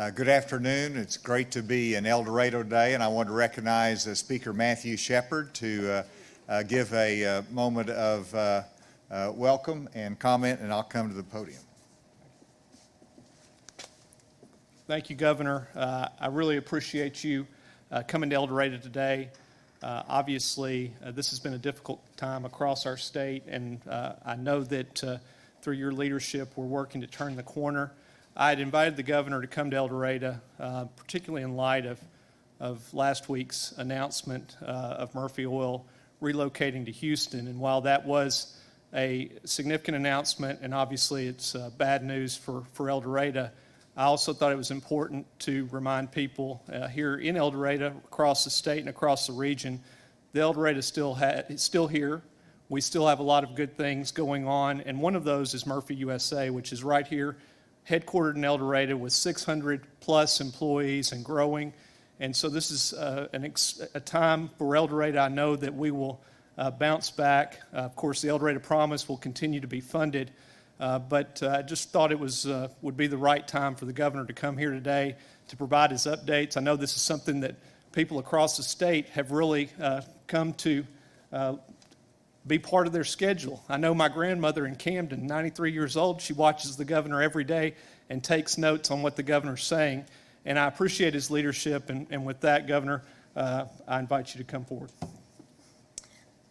Good afternoon. It's great to be in El Dorado today, and I want to recognize Speaker Matthew Shepard to give a moment of welcome and comment, and I'll come to the podium. Thank you, Governor. I really appreciate you coming to El Dorado today. Obviously, this has been a difficult time across our state, and I know that through your leadership, we're working to turn the corner. I had invited the governor to come to El Dorado, particularly in light of last week's announcement of Murphy Oil relocating to Houston. And while that was a significant announcement, and obviously it's bad news for El Dorado, I also thought it was important to remind people here in El Dorado, across the state and across the region, the El Dorado is still here. We still have a lot of good things going on, and one of those is Murphy USA, which is right here, headquartered in El Dorado with 600 plus employees and growing. And so this is a time for El Dorado. I know that we will bounce back. Of course, the El Dorado Promise will continue to be funded, but I just thought it would be the right time for the governor to come here today to provide his updates. I know this is something that people across the state have really come to be part of their schedule. I know my grandmother in Camden, 93 years old, she watches the governor every day and takes notes on what the governor's saying. And I appreciate his leadership. And with that, Governor, I invite you to come forward.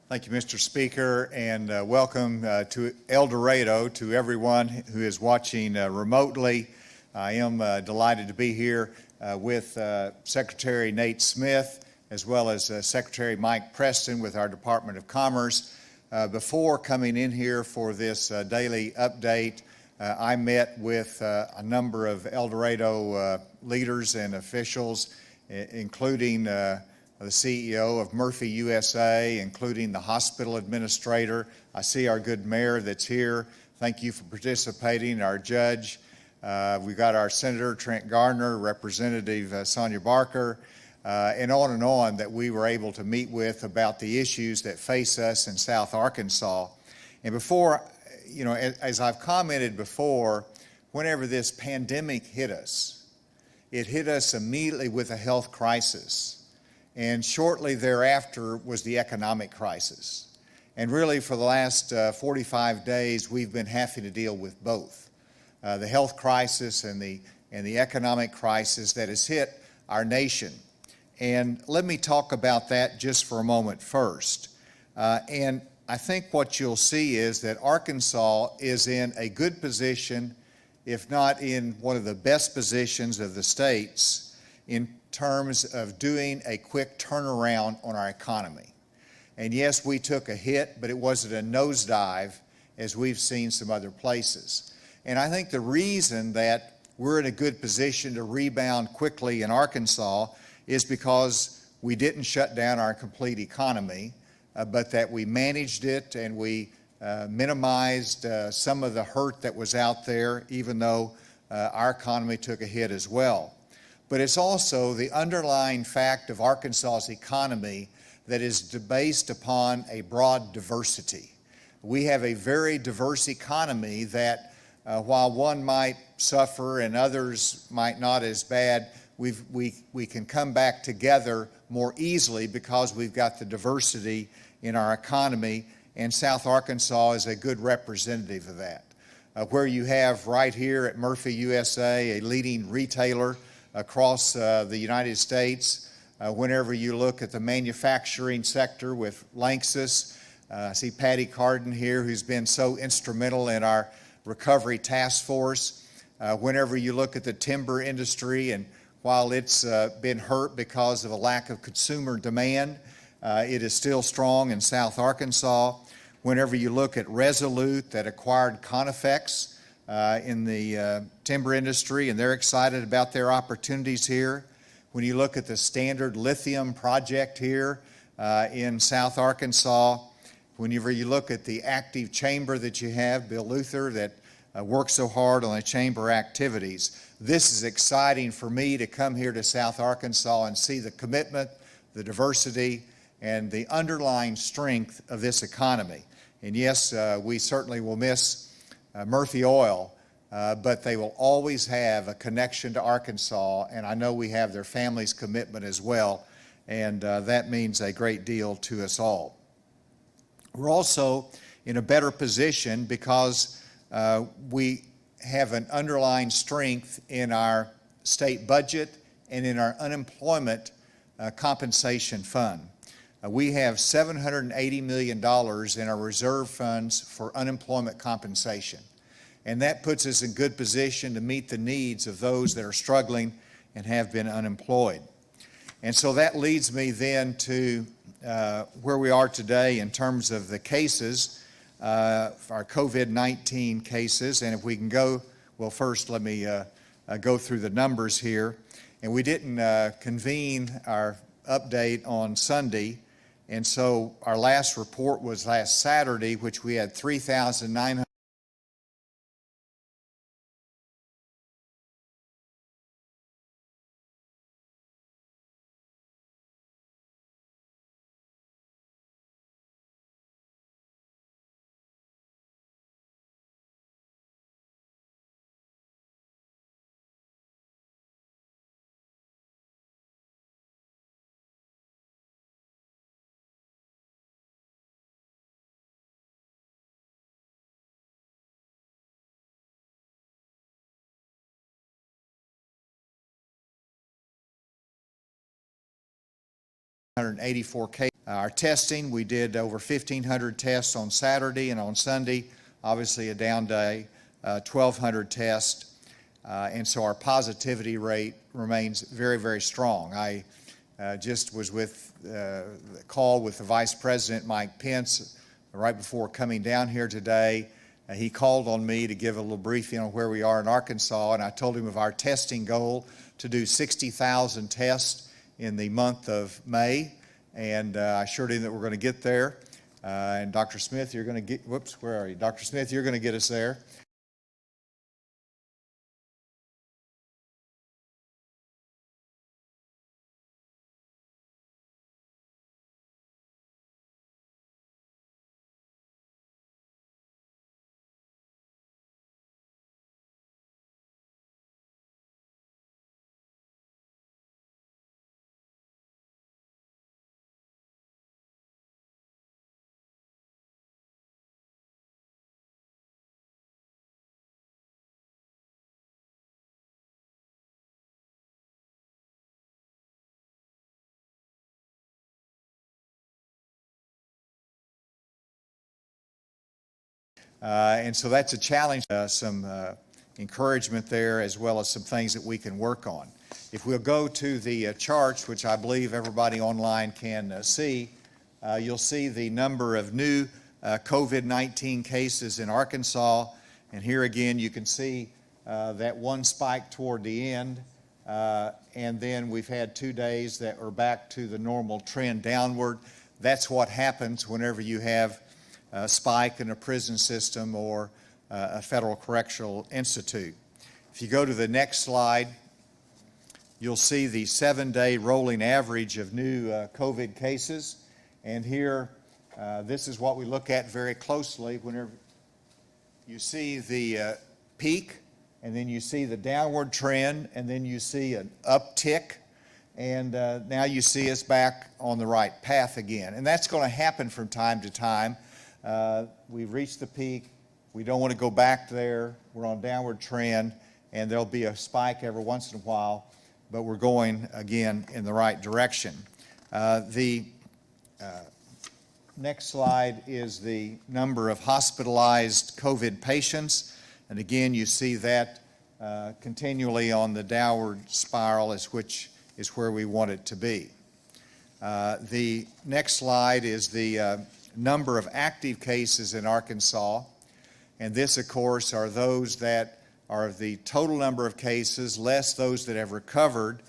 Thank you, Mr. Speaker, and welcome to El Dorado to everyone who is watching remotely. I am delighted to be here with Secretary Nate Smith, as well as Secretary Mike Preston with our Department of Commerce. Before coming in here for this daily update, I met with a number of El Dorado leaders and officials, including the CEO of Murphy USA, including the hospital administrator. I see our good mayor that's here. Thank you for participating. Our judge. We've got our Senator Trent Gardner, Representative Sonia Barker, and on that we were able to meet with about the issues that face us in South Arkansas. And before, as I've commented before, whenever this pandemic hit us, it hit us immediately with a health crisis. And shortly thereafter was the economic crisis. And really for the last 45 days, we've been having to deal with both. The health crisis and the economic crisis that has hit our nation. And let me talk about that just for a moment first. And I think what you'll see is that Arkansas is in a good position, if not in one of the best positions of the states, in terms of doing a quick turnaround on our economy. And yes, we took a hit, but it wasn't a nosedive as we've seen some other places. And I think the reason that we're in a good position to rebound quickly in Arkansas is because we didn't shut down our complete economy, but that we managed it and we minimized some of the hurt that was out there, even though our economy took a hit as well. But it's also the underlying fact of Arkansas's economy that is based upon a broad diversity. We have a very diverse economy that while one might suffer and others might not as bad, we can come back together more easily because we've got the diversity in our economy, and South Arkansas is a good representative of that. Where you have right here at Murphy USA, a leading retailer across the United States, whenever you look at the manufacturing sector with Lanxess, I see Patty Carden here, who's been so instrumental in our recovery task force. Whenever you look at the timber industry, and while it's been hurt because of a lack of consumer demand, it is still strong in South Arkansas. Whenever you look at Resolute that acquired Conifex in the timber industry, and they're excited about their opportunities here. When you look at the Standard Lithium project here in South Arkansas, whenever you look at the active chamber that you have, Bill Luther, that works so hard on the chamber activities. This is exciting for me to come here to South Arkansas and see the commitment, the diversity, and the underlying strength of this economy. And yes, we certainly will miss Murphy Oil, but they will always have a connection to Arkansas, and I know we have their family's commitment as well, and that means a great deal to us all. We're also in a better position because we have an underlying strength in our state budget and in our unemployment compensation fund. We have $780 million in our reserve funds for unemployment compensation. And that puts us in good position to meet the needs of those that are struggling and have been unemployed. And so that leads me then to where we are today in terms of the cases, our COVID-19 cases. And if we can go, well, first let me go through the numbers here. And we didn't convene our update on Sunday. And so our last report was last Saturday, which we had 3,900. cases. Our testing, we did over 1,500 tests on Saturday, and on Sunday, obviously a down day, 1,200 tests. And so our positivity rate remains very, very strong. I just was with the call with the Vice President, Mike Pence, right before coming down here today. He called on me to give a little briefing on where we are in Arkansas, and I told him of our testing goal to do 60,000 tests in the month of May, and I assured him that we're going to get there. And Dr. Smith, you're going to get, whoops, where are you? Dr. Smith, you're going to get us there. And so that's a challenge, some encouragement there, as well as some things that we can work on. If we'll go to the charts, which I believe everybody online can see, you'll see the number of new COVID-19 cases in Arkansas. And here again, you can see that one spike toward the end. And then we've had 2 days that are back to the normal trend downward. That's what happens whenever you have a spike in a prison system or a federal correctional institute. If you go to the next slide, you'll see the 7-day rolling average of new COVID cases. And here, this is what we look at very closely whenever you see the peak, and then you see the downward trend, and then you see an uptick, and now you see us back on the right path again. And that's going to happen from time to time. We've reached the peak. We don't want to go back there. We're on a downward trend, and there'll be a spike every once in a while, but we're going again in the right direction. The next slide is the number of hospitalized COVID patients, and again you see that continually on the downward spiral, which is where we want it to be. The next slide is the number of active cases in Arkansas, and this, of course, are those that are the total number of cases less those that have recovered,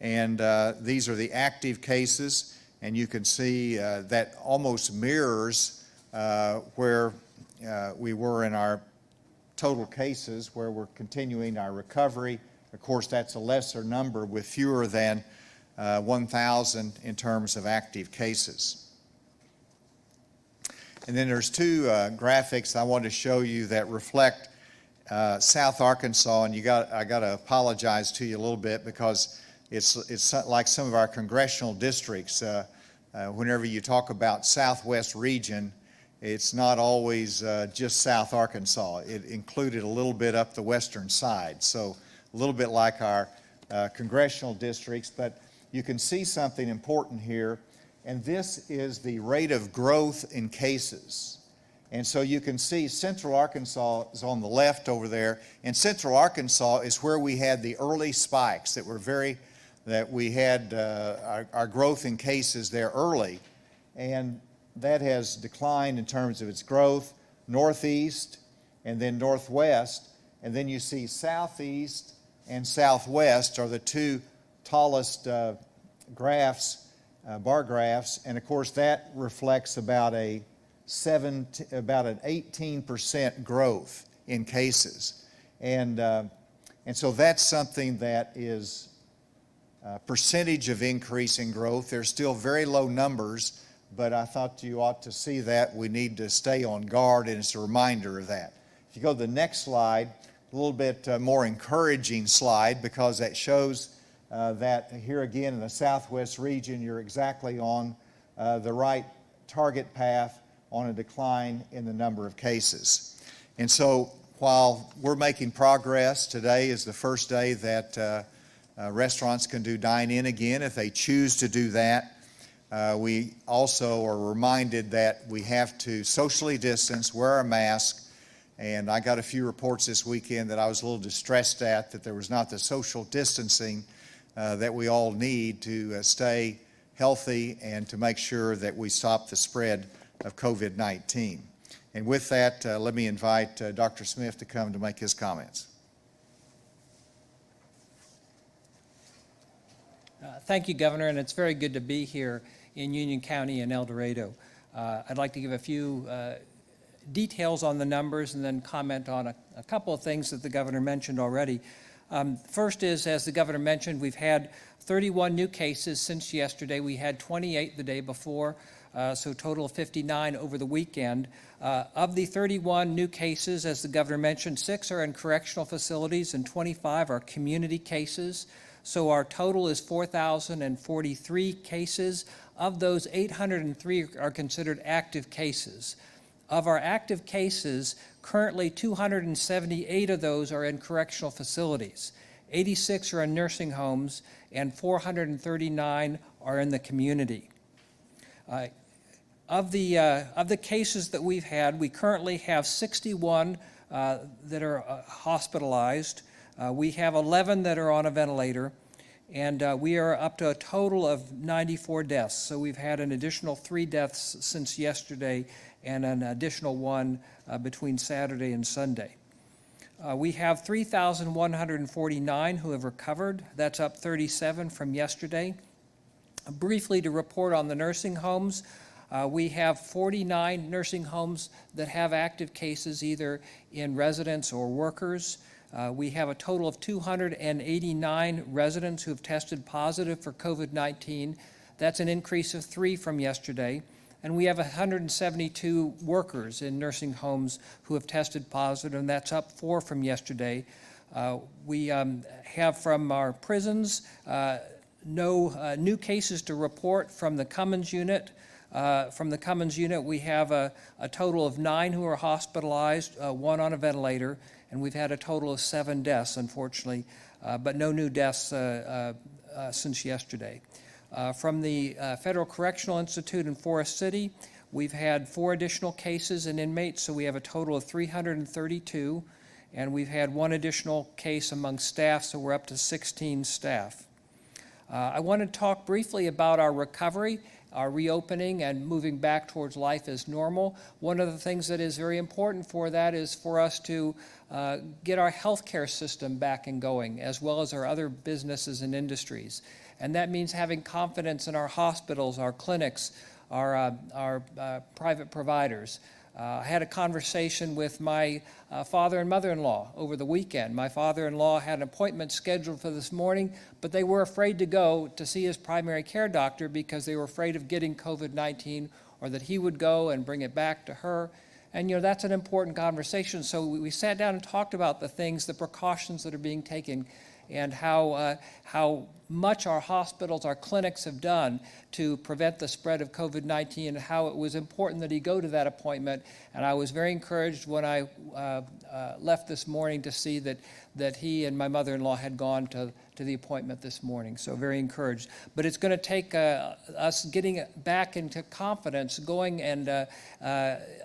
and these are the active cases, and you can see that almost mirrors where we were in our total cases, where we're continuing our recovery. Of course, that's a lesser number with fewer than 1,000 in terms of active cases. And then there's two graphics I want to show you that reflect South Arkansas, and I got to apologize to you a little bit because it's like some of our congressional districts. Whenever you talk about Southwest region, it's not always just South Arkansas. It included a little bit up the western side, so a little bit like our congressional districts. But you can see something important here, and this is the rate of growth in cases. And so you can see Central Arkansas is on the left over there, and Central Arkansas is where we had the early spikes that we had our growth in cases there early, and that has declined in terms of its growth. Northeast and then northwest, and then you see southeast and southwest are the two tallest graphs, bar graphs, and of course that reflects about an 18% growth in cases, and so that's something that is percentage of increase in growth. There's still very low numbers, but I thought you ought to see that. We need to stay on guard, and it's a reminder of that. If you go to the next slide, a little bit more encouraging slide, because that shows that here again in the Southwest region, you're exactly on the right target path on a decline in the number of cases. And so while we're making progress, today is the first day that restaurants can do dine-in again if they choose to do that. We also are reminded that we have to socially distance, wear our mask, and I got a few reports this weekend that I was a little distressed at, that there was not the social distancing that we all need to stay healthy and to make sure that we stop the spread of COVID-19. And with that, let me invite Dr. Smith to come to make his comments. Thank you, Governor, and it's very good to be here in Union County and El Dorado. I'd like to give a few details on the numbers and then comment on a couple of things that the Governor mentioned already. First is, as the Governor mentioned, we've had 31 new cases since yesterday. We had 28 the day before, so total of 59 over the weekend. Of the 31 new cases, as the Governor mentioned, 6 are in correctional facilities and 25 are community cases. So our total is 4,043 cases. Of those, 803 are considered active cases. Of our active cases, currently 278 of those are in correctional facilities. 86 are in nursing homes, and 439 are in the community. Of the cases that we've had, we currently have 61 that are hospitalized. We have 11 that are on a ventilator, and we are up to a total of 94 deaths. So we've had an additional 3 deaths since yesterday and an additional 1 between Saturday and Sunday. We have 3,149 who have recovered. That's up 37 from yesterday. Briefly to report on the nursing homes, we have 49 nursing homes that have active cases either in residents or workers. We have a total of 289 residents who have tested positive for COVID-19. That's an increase of 3 from yesterday. And we have 172 workers in nursing homes who have tested positive, and that's up 4 from yesterday. We have from our prisons no new cases to report from the Cummins unit. From the Cummins unit, we have a total of 9 who are hospitalized, 1 on a ventilator, and we've had a total of 7 deaths, unfortunately, but no new deaths since yesterday. From the Federal Correctional Institute in Forest City, we've had 4 additional cases in inmates, so we have a total of 332, and we've had 1 additional case among staff, so we're up to 16 staff. I want to talk briefly about our recovery, our reopening, and moving back towards life as normal. One of the things that is very important for that is for us to get our healthcare system back and going, as well as our other businesses and industries. And that means having confidence in our hospitals, our clinics, our private providers. I had a conversation with my father and mother-in-law over the weekend. My father-in-law had an appointment scheduled for this morning, but they were afraid to go to see his primary care doctor because they were afraid of getting COVID-19 or that he would go and bring it back to her. And, that's an important conversation. So we sat down and talked about the things, the precautions that are being taken, and how much our hospitals, our clinics have done to prevent the spread of COVID-19, and how it was important that he go to that appointment. And I was very encouraged when I left this morning to see that he and my mother-in-law had gone to the appointment this morning. So very encouraged. But it's going to take us getting back into confidence, going, and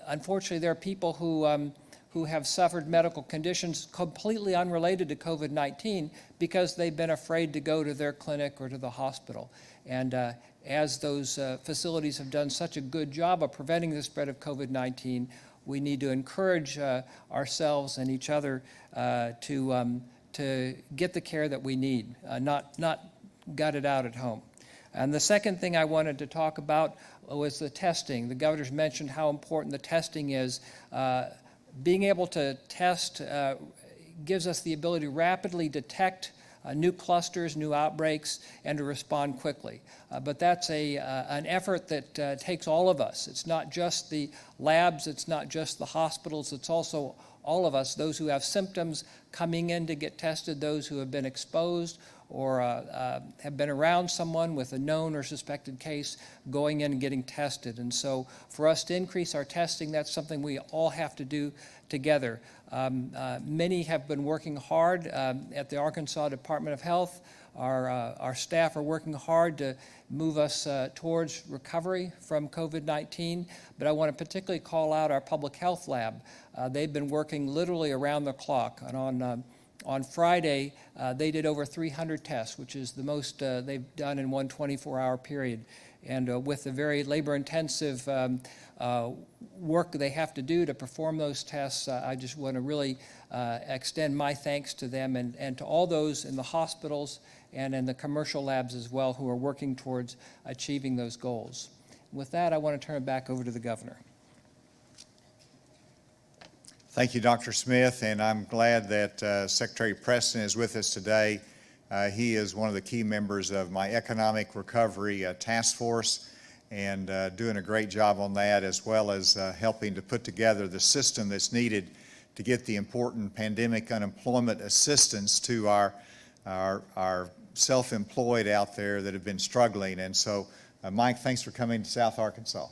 unfortunately there are people who have suffered medical conditions completely unrelated to COVID-19 because they've been afraid to go to their clinic or to the hospital. And as those facilities have done such a good job of preventing the spread of COVID-19, we need to encourage ourselves and each other to get the care that we need, not gut it out at home. And the second thing I wanted to talk about was the testing. The governor's mentioned how important the testing is. Being able to test gives us the ability to rapidly detect new clusters, new outbreaks, and to respond quickly. But that's an effort that takes all of us. It's not just the labs, it's not just the hospitals, it's also all of us, those who have symptoms coming in to get tested, those who have been exposed or have been around someone with a known or suspected case going in and getting tested. And so for us to increase our testing, that's something we all have to do together. Many have been working hard at the Arkansas Department of Health. Our staff are working hard to move us towards recovery from COVID-19, but I want to particularly call out our public health lab. They've been working literally around the clock, and on Friday, they did over 300 tests, which is the most they've done in one 24-hour period. And with the very labor-intensive work they have to do to perform those tests, I just want to really extend my thanks to them and to all those in the hospitals and in the commercial labs as well who are working towards achieving those goals. With that, I want to turn it back over to the governor. Thank you, Dr. Smith, and I'm glad that Secretary Preston is with us today. He is one of the key members of my economic recovery task force and doing a great job on that, as well as helping to put together the system that's needed to get the important pandemic unemployment assistance to our self-employed out there that have been struggling. And so, Mike, thanks for coming to South Arkansas.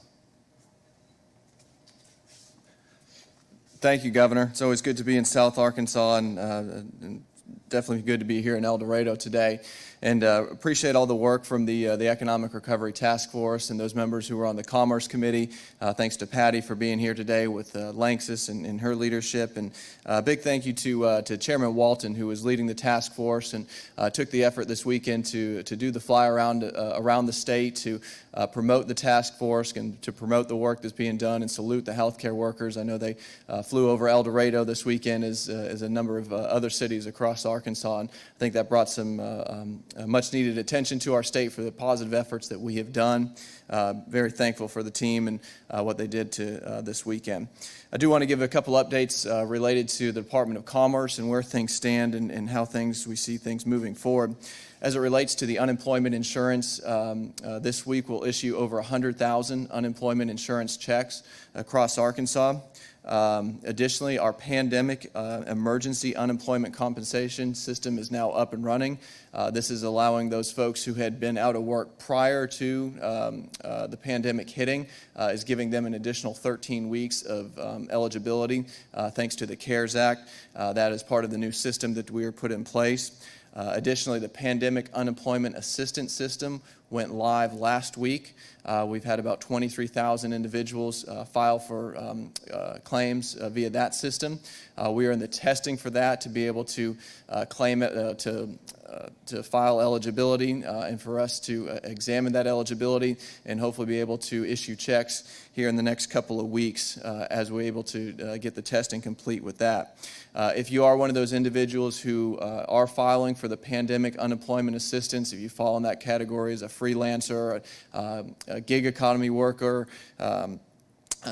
Thank you, Governor. It's always good to be in South Arkansas, and definitely good to be here in El Dorado today. And appreciate all the work from the Economic Recovery Task Force and those members who were on the Commerce Committee. Thanks to Patty for being here today with Lanxess and her leadership. And a big thank you to Chairman Walton, who was leading the task force and took the effort this weekend to do the fly around the state to promote the task force and to promote the work that's being done and salute the healthcare workers. I know they flew over El Dorado this weekend as a number of other cities across Arkansas, and I think that brought some much needed attention to our state for the positive efforts that we have done. Very thankful for the team and what they did to this weekend. I do want to give a couple updates related to the Department of Commerce and where things stand and how we see things moving forward. As it relates to the unemployment insurance, this week we'll issue over 100,000 unemployment insurance checks across Arkansas. Additionally, our pandemic emergency unemployment compensation system is now up and running. This is allowing those folks who had been out of work prior to the pandemic hitting, is giving them an additional 13 weeks of eligibility thanks to the CARES Act. That is part of the new system that we are put in place. Additionally, the Pandemic Unemployment Assistance System went live last week. We've had about 23,000 individuals file for claims via that system. We are in the testing for that to be able to claim it, to file eligibility and for us to examine that eligibility and hopefully be able to issue checks here in the next couple of weeks as we're able to get the testing complete with that. If you are one of those individuals who are filing for the pandemic unemployment assistance, if you fall in that category as a freelancer, a gig economy worker,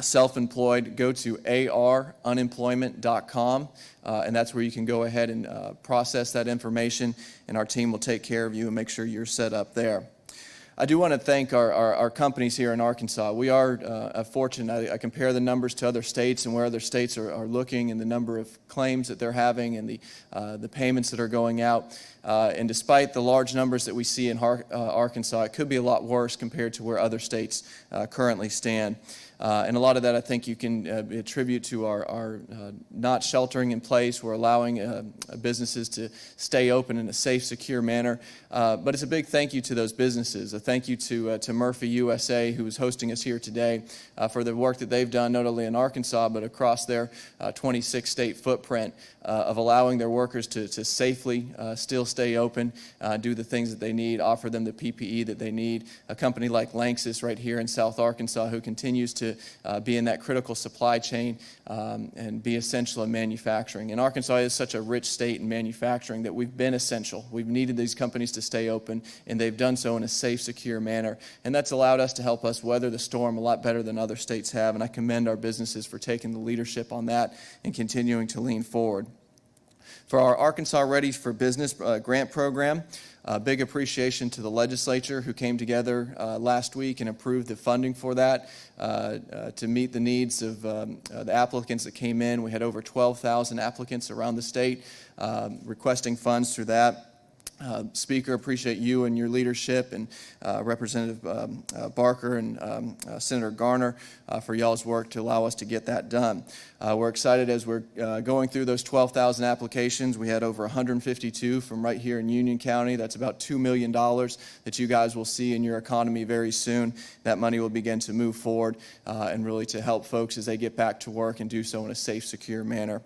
self-employed, go to arunemployment.com, and that's where you can go ahead and process that information, and our team will take care of you and make sure you're set up there. I do want to thank our companies here in Arkansas. We are fortunate. I compare the numbers to other states and where other states are looking, and the number of claims that they're having, and the payments that are going out. And despite the large numbers that we see in Arkansas, it could be a lot worse compared to where other states currently stand. And a lot of that, I think, you can attribute to our not sheltering in place. We're allowing businesses to stay open in a safe, secure manner. But it's a big thank you to those businesses. A thank you to Murphy USA, who is hosting us here today, for the work that they've done not only in Arkansas but across their 26-state footprint of allowing their workers to safely still stay open, do the things that they need, offer them the PPE that they need. A company like Lanxess right here in South Arkansas, who continues to be in that critical supply chain and be essential in manufacturing. And Arkansas is such a rich state in manufacturing that we've been essential. We've needed these companies to stay open, and they've done so in a safe, secure manner. And that's allowed us to help us weather the storm a lot better than other states have. And I commend our businesses for taking the leadership on that and continuing to lean forward. For our Arkansas Ready for Business grant program, big appreciation to the legislature who came together last week and approved the funding for that to meet the needs of the applicants that came in. We had over 12,000 applicants around the state requesting funds through that. Speaker, appreciate you and your leadership, and Representative Barker and Senator Garner for y'all's work to allow us to get that done. We're excited as we're going through those 12,000 applications. We had over 152 from right here in Union County. That's about $2 million that you guys will see in your economy very soon. That money will begin to move forward and really to help folks as they get back to work and do so in a safe, secure manner.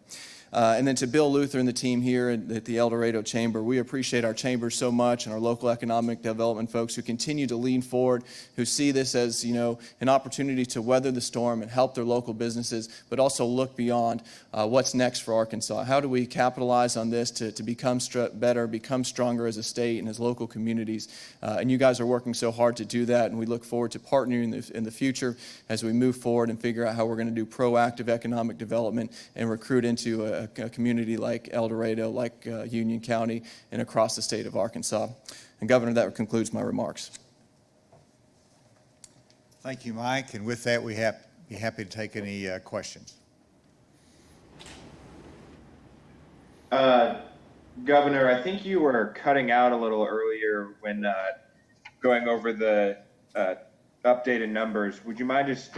And then to Bill Luther and the team here at the El Dorado Chamber, we appreciate our chamber so much, and our local economic development folks who continue to lean forward, who see this as, an opportunity to weather the storm and help their local businesses, but also look beyond what's next for Arkansas. How do we capitalize on this to become better, become stronger as a state and as local communities? And you guys are working so hard to do that, and we look forward to partnering in the future as we move forward and figure out how we're going to do proactive economic development and recruit into a community like El Dorado, like Union County, and across the state of Arkansas. And Governor, that concludes my remarks. Thank you, Mike. And with that, we be happy to take any questions. Governor, I think you were cutting out a little earlier when going over the updated numbers. Would you mind just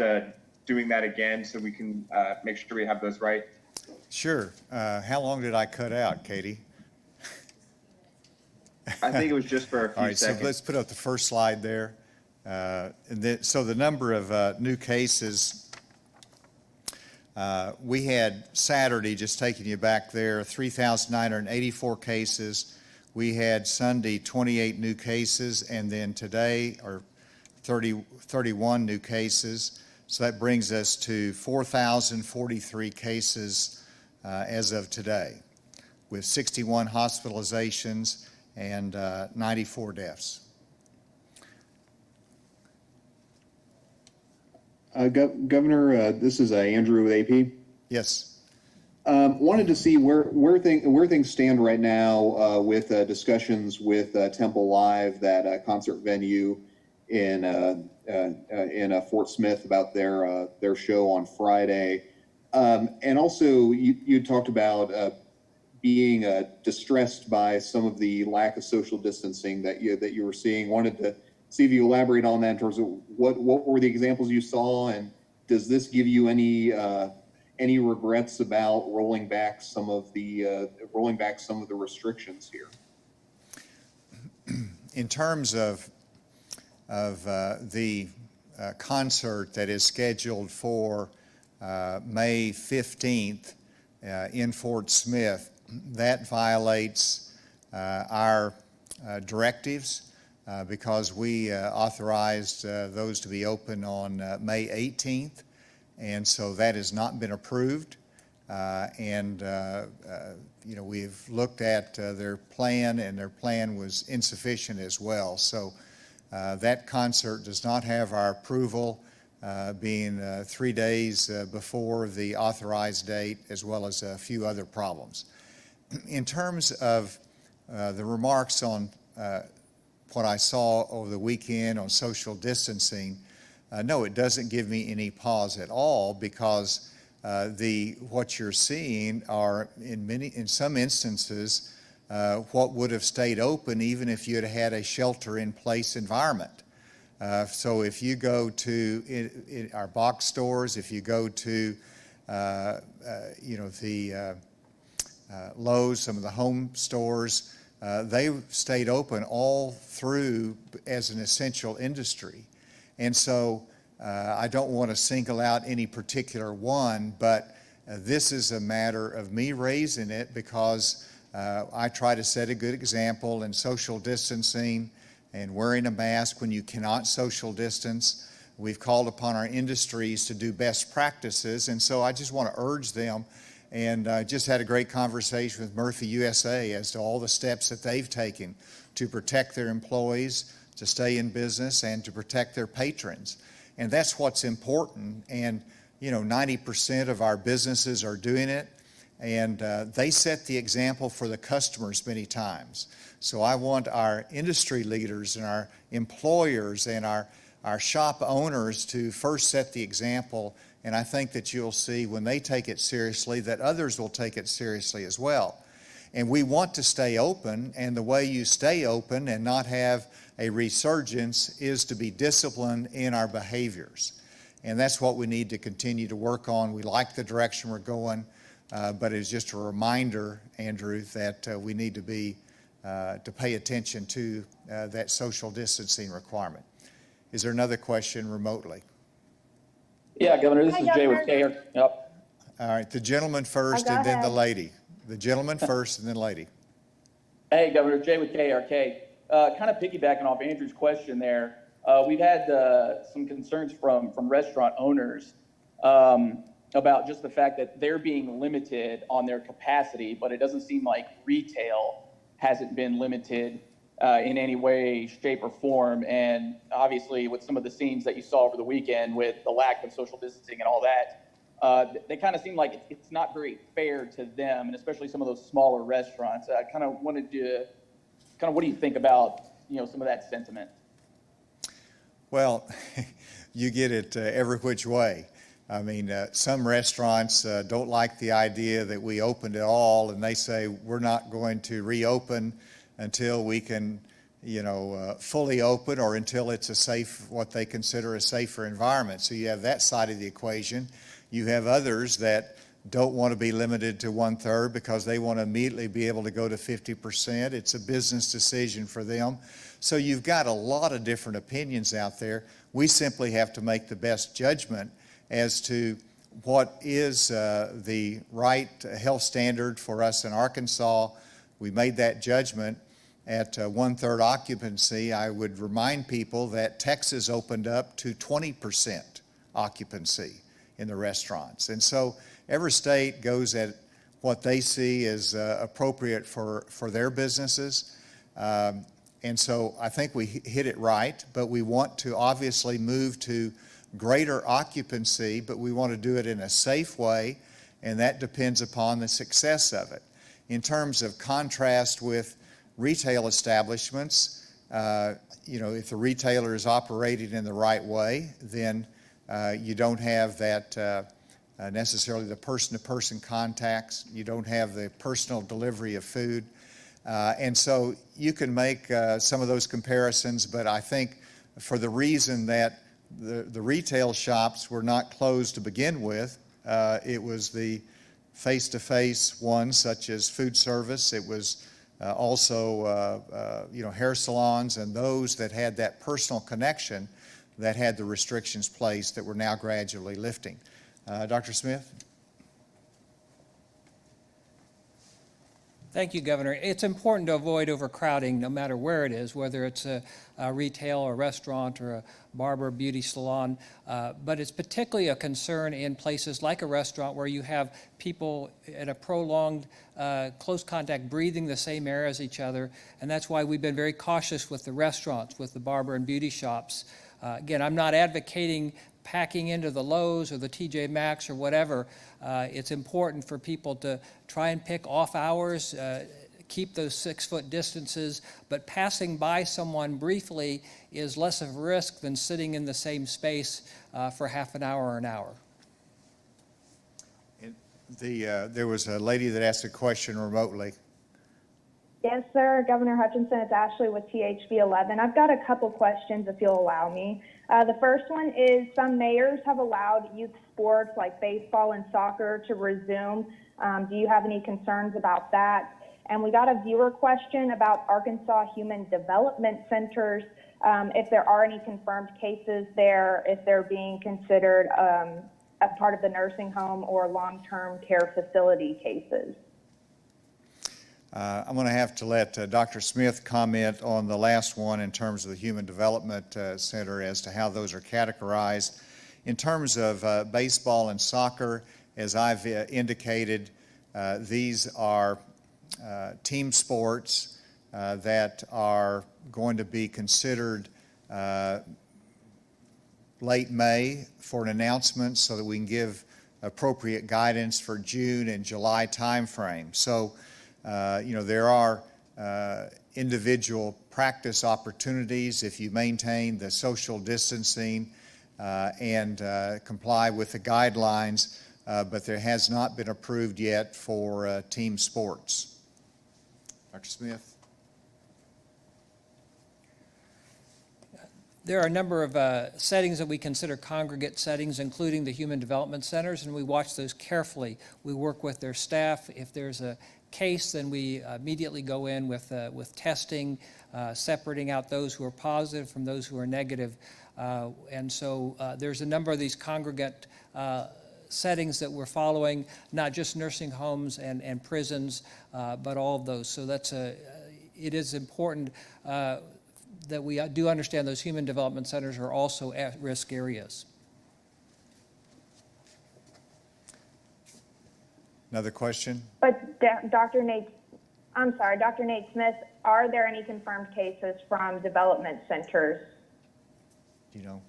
doing that again so we can make sure we have those right? Sure. How long did I cut out, Katie? I think it was just for a few All right, seconds. so let's put up the first slide there. So the number of new cases, we had Saturday, just taking you back there, 3,984 cases. We had Sunday 28 new cases, and then today are 31 new cases. So that brings us to 4,043 cases as of today, with 61 hospitalizations and 94 deaths. Governor, this is Andrew with AP. Yes. Wanted to see where things stand right now with discussions with Temple Live, that concert venue in Fort Smith, about their show on Friday. And also, you talked about being distressed by some of the lack of social distancing that you were seeing. Wanted to see if you elaborate on that in terms of what were the examples you saw, and does this give you any regrets about rolling back some of the restrictions here? In terms of the concert that is scheduled for May 15th in Fort Smith, that violates our directives because we authorized those to be open on May 18th, and so that has not been approved. We've looked at their plan, and their plan was insufficient as well. So that concert does not have our approval, being 3 days before the authorized date, as well as a few other problems. In terms of the remarks on what I saw over the weekend on social distancing, no, it doesn't give me any pause at all, because what you're seeing are in some instances what would have stayed open even if you had had a shelter-in-place environment. So if you go to our box stores, if you go to the Lowe's, some of the home stores, they stayed open all through as an essential industry. And so I don't want to single out any particular one, but this is a matter of me raising it because I try to set a good example in social distancing and wearing a mask when you cannot social distance. We've called upon our industries to do best practices, and so I just want to urge them. And I just had a great conversation with Murphy USA as to all the steps that they've taken to protect their employees, to stay in business, and to protect their patrons. And that's what's important. And, 90% of our businesses are doing it, and they set the example for the customers many times. So I want our industry leaders and our employers and our shop owners to first set the example, and I think that you'll see when they take it seriously that others will take it seriously as well. And we want to stay open, and the way you stay open and not have a resurgence is to be disciplined in our behaviors. And that's what we need to continue to work on. We like the direction we're going, but it's just a reminder, Andrew, that we need to pay attention to that social distancing requirement. Is there another question remotely? Yeah, Governor, this Hi, is Jay with Governor. KR. Yep. All right, the gentleman first go and then the ahead. lady. The gentleman first and then lady. Hey, Governor, Jay with KRK. Kind of piggybacking off Andrew's question there, we've had some concerns from restaurant owners about just the fact that they're being limited on their capacity, but it doesn't seem like retail hasn't been limited in any way, shape, or form. And obviously, with some of the scenes that you saw over the weekend with the lack of social distancing and all that, they kind of seem like it's not very fair to them, and especially some of those smaller restaurants. I kind of wanted to, what do you think about, some of that sentiment? Well, you get it every which way. I mean, some restaurants don't like the idea that we opened at all, and they say we're not going to reopen until we can, fully open, or until it's a safe, what they consider a safer environment. So you have that side of the equation. You have others that don't want to be limited to 1/3 because they want to immediately be able to go to 50%. It's a business decision for them. So you've got a lot of different opinions out there. We simply have to make the best judgment as to what is the right health standard for us in Arkansas. We made that judgment at 1/3 occupancy. I would remind people that Texas opened up to 20% occupancy in the restaurants. And so every state goes at what they see as appropriate for their businesses. And so I think we hit it right, but we want to obviously move to greater occupancy, but we want to do it in a safe way, and that depends upon the success of it. In terms of contrast with retail establishments, if the retailer is operating in the right way, then you don't have that necessarily the person-to-person contacts. You don't have the personal delivery of food. And so you can make some of those comparisons, but I think for the reason that the retail shops were not closed to begin with, it was the face-to-face ones such as food service. It was also hair salons and those that had that personal connection that had the restrictions placed that we're now gradually lifting. Dr. Smith? Thank you, Governor. It's important to avoid overcrowding no matter where it is, whether it's a retail or restaurant or a barber or beauty salon. But it's particularly a concern in places like a restaurant where you have people in a prolonged close contact breathing the same air as each other. And that's why we've been very cautious with the restaurants, with the barber and beauty shops. Again, I'm not advocating packing into the Lowe's or the TJ Maxx or whatever. It's important for people to try and pick off hours, keep those 6-foot distances, but passing by someone briefly is less of a risk than sitting in the same space for half an hour or an hour. There was a lady that asked a question remotely. Yes, sir. Governor Hutchinson, it's Ashley with THV 11. I've got a couple questions if you'll allow me. The first one is some mayors have allowed youth sports like baseball and soccer to resume. Do you have any concerns about that? And we got a viewer question about Arkansas Human Development Centers, if there are any confirmed cases there, if they're being considered a part of the nursing home or long-term care facility cases. I'm going to have to let Dr. Smith comment on the last one in terms of the Human Development Center as to how those are categorized. In terms of baseball and soccer, as I've indicated, these are team sports that are going to be considered late May for an announcement so that we can give appropriate guidance for June and July timeframe. So, there are individual practice opportunities if you maintain the social distancing and comply with the guidelines, but there has not been approved yet for team sports. Dr. Smith? There are a number of settings that we consider congregate settings, including the Human Development Centers, and we watch those carefully. We work with their staff. If there's a case, then we immediately go in with testing, separating out those who are positive from those who are negative. And so there's a number of these congregate settings that we're following, not just nursing homes and prisons, but all of those. So it is important that we do understand those human development centers are also at-risk areas. Another question? But Dr. Nate Smith, are there any confirmed cases from development centers? Do you know?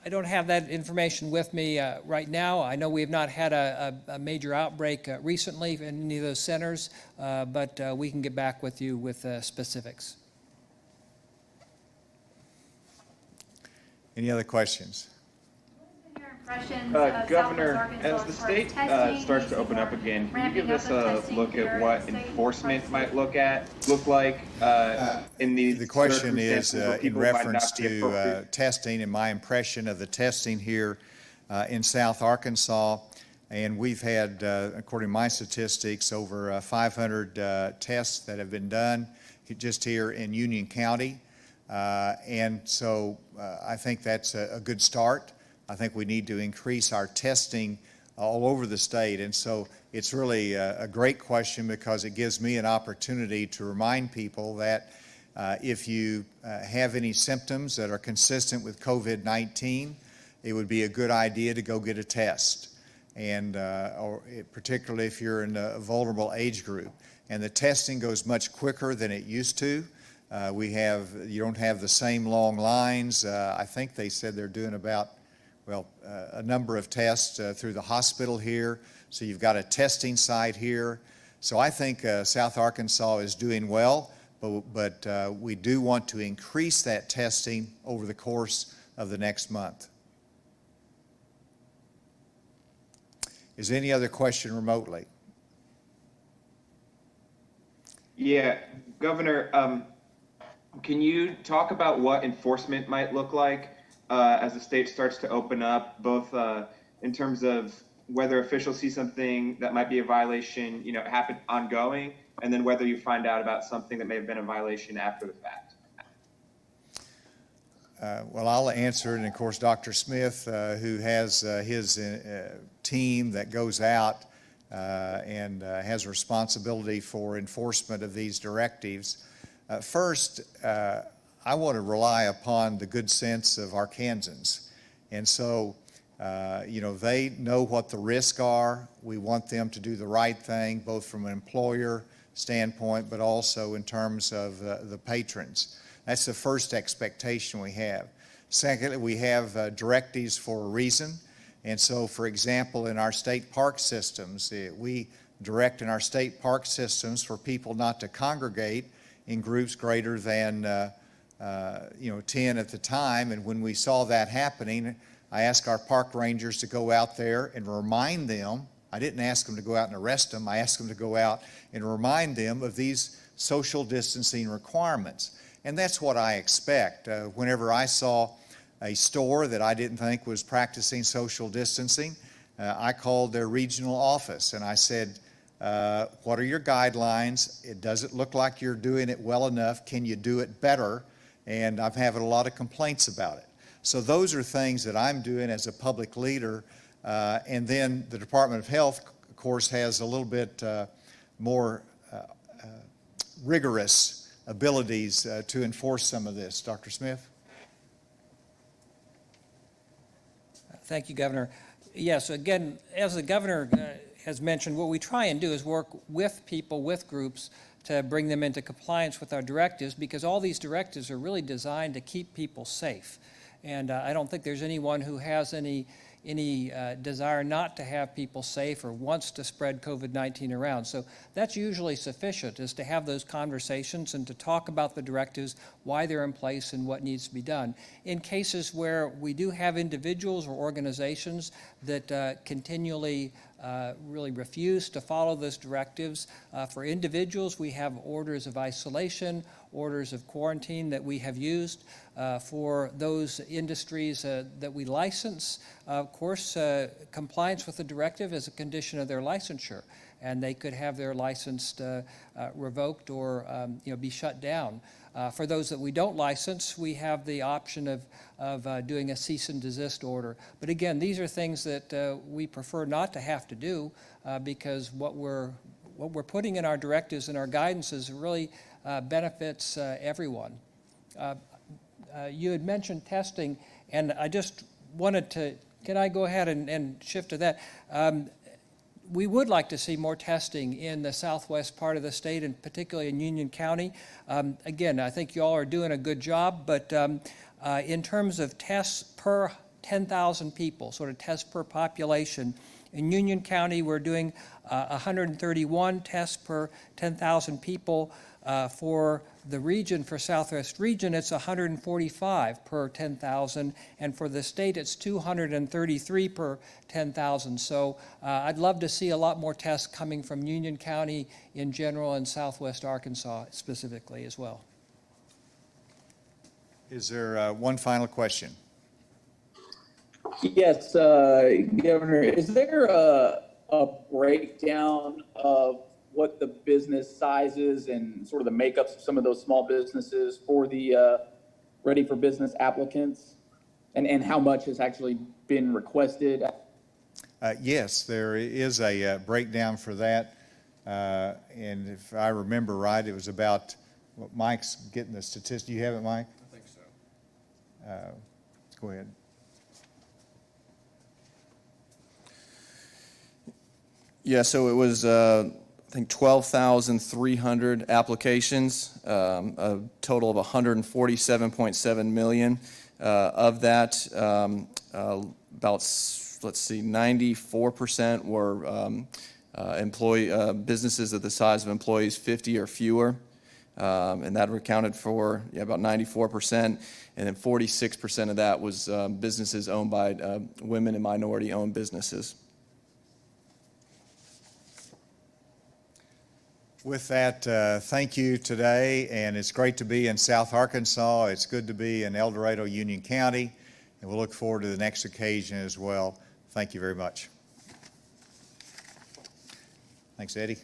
I don't have that information with me right now. I know we have not had a major outbreak recently in any of those centers, but we can get back with you with specifics. Any other questions? Governor, as the state starts to open up again, can you give us a look at what enforcement might look like in these The question is in reference to appropriate? testing and my impression of the testing here in South Arkansas. And we've had, according to my statistics, over 500 tests that have been done just here in Union County. And so I think that's a good start. I think we need to increase our testing all over the state. And so it's really a great question because it gives me an opportunity to remind people that if you have any symptoms that are consistent with COVID-19, it would be a good idea to go get a test. And particularly if you're in a vulnerable age group. And the testing goes much quicker than it used to. You don't have the same long lines. I think they said they're doing about, a number of tests through the hospital here. So you've got a testing site here. So I think South Arkansas is doing well, but we do want to increase that testing over the course of the next month. Is there any other question remotely? Yeah, Governor, can you talk about what enforcement might look like as the state starts to open up, both in terms of whether officials see something that might be a violation, happen ongoing, and then whether you find out about something that may have been a violation after the fact? Well, I'll answer it, and of course, Dr. Smith, who has his team that goes out and has responsibility for enforcement of these directives. First, I want to rely upon the good sense of Arkansans. And so, they know what the risks are. We want them to do the right thing, both from an employer standpoint, but also in terms of the patrons. That's the first expectation we have. Secondly, we have directives for a reason. And so, for example, in our state park systems, we direct in our state park systems for people not to congregate in groups greater than 10 at the time. And when we saw that happening, I asked our park rangers to go out there and remind them. I didn't ask them to go out and arrest them. I asked them to go out and remind them of these social distancing requirements. And that's what I expect. Whenever I saw a store that I didn't think was practicing social distancing, I called their regional office and I said, what are your guidelines? It doesn't look like you're doing it well enough. Can you do it better? And I'm having a lot of complaints about it. So those are things that I'm doing as a public leader. And then the Department of Health, of course, has a little bit more rigorous abilities to enforce some of this. Dr. Smith? Thank you, Governor. Yes, again, as the Governor has mentioned, what we try and do is work with people, with groups, to bring them into compliance with our directives, because all these directives are really designed to keep people safe. And I don't think there's anyone who has any desire not to have people safe or wants to spread COVID-19 around. So that's usually sufficient, is to have those conversations and to talk about the directives, why they're in place and what needs to be done. In cases where we do have individuals or organizations that continually really refuse to follow those directives, for individuals we have orders of isolation, orders of quarantine that we have used. For those industries that we license, of course, compliance with the directive is a condition of their licensure, and they could have their license revoked or be shut down. For those that we don't license, we have the option of doing a cease and desist order. But again, these are things that we prefer not to have to do because what we're putting in our directives and our guidances really benefits everyone. You had mentioned testing, and I just wanted to, can I go ahead and shift to that? We would like to see more testing in the southwest part of the state, and particularly in Union County. Again, I think you all are doing a good job, but in terms of tests per 10,000 people, sort of tests per population, in Union County we're doing 131 tests per 10,000 people. For the region, for Southwest region, it's 145 per 10,000, and for the state, it's 233 per 10,000. So I'd love to see a lot more tests coming from Union County in general and Southwest Arkansas specifically as well. Is there one final question? Yes, Governor, is there a breakdown of what the business sizes and sort of the makeups of some of those small businesses for the ready for business applicants, and how much has actually been requested? Yes, there is a breakdown for that. And if I remember right, it was about, well, Mike's getting the statistic. Do you have it, Mike? I think so. Go ahead. Yeah, so it was, I think, 12,300 applications, a total of 147.7 million. Of that, about, let's see, 94% were businesses of the size of employees 50 or fewer, and that accounted for about 94%, and then 46% of that was businesses owned by women and minority-owned businesses. With that, thank you today, and it's great to be in South Arkansas. It's good to be in El Dorado, Union County, and we'll look forward to the next occasion as well. Thank you very much. Thanks, Eddie.